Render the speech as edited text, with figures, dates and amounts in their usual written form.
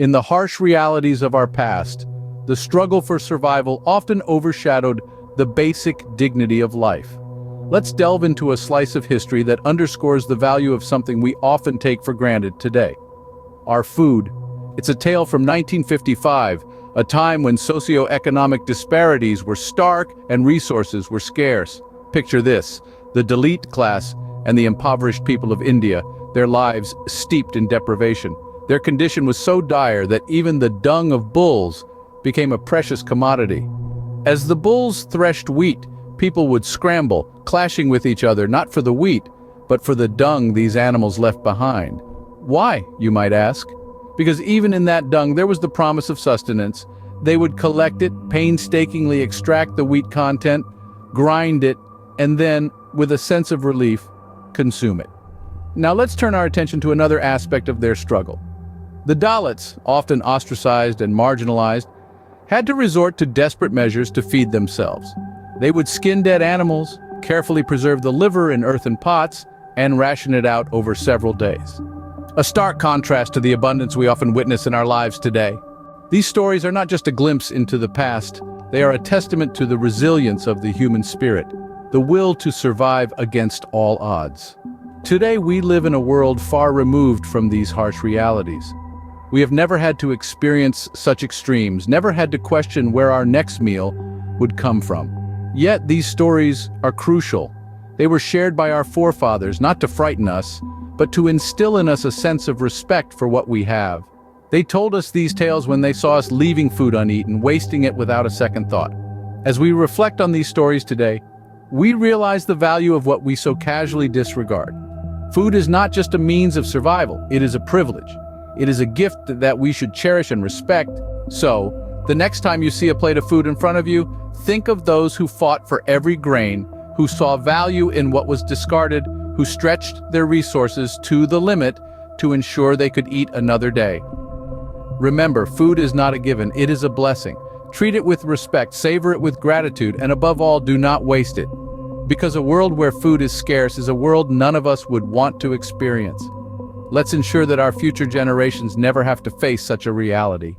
In the harsh realities of our past, the struggle for survival often overshadowed the basic dignity of life. Let's delve into a slice of history that underscores the value of something we often take for granted today: our food. It's a tale from 1955, a time when socioeconomic disparities were stark and resources were scarce. Picture this: the Dalit class and the impoverished people of India, their lives steeped in deprivation. Their condition was so dire that even the dung of bulls became a precious commodity. As the bulls threshed wheat, people would scramble, clashing with each other not for the wheat, but for the dung these animals left behind. Why, you might ask? Because even in that dung there was the promise of sustenance. They would collect it, painstakingly extract the wheat content, grind it, and then, with a sense of relief, consume it. Now let's turn our attention to another aspect of their struggle. The Dalits, often ostracized and marginalized, had to resort to desperate measures to feed themselves. They would skin dead animals, carefully preserve the liver in earthen pots, and ration it out over several days. A stark contrast to the abundance we often witness in our lives today. These stories are not just a glimpse into the past, they are a testament to the resilience of the human spirit, the will to survive against all odds. Today we live in a world far removed from these harsh realities. We have never had to experience such extremes, never had to question where our next meal would come from. Yet these stories are crucial. They were shared by our forefathers not to frighten us, but to instill in us a sense of respect for what we have. They told us these tales when they saw us leaving food uneaten, wasting it without a second thought. As we reflect on these stories today, we realize the value of what we so casually disregard. Food is not just a means of survival, it is a privilege. It is a gift that we should cherish and respect. So, the next time you see a plate of food in front of you, think of those who fought for every grain, who saw value in what was discarded, who stretched their resources to the limit to ensure they could eat another day. Remember, food is not a given, it is a blessing. Treat it with respect, savor it with gratitude, and above all, do not waste it. Because a world where food is scarce is a world none of us would want to experience. Let's ensure that our future generations never have to face such a reality.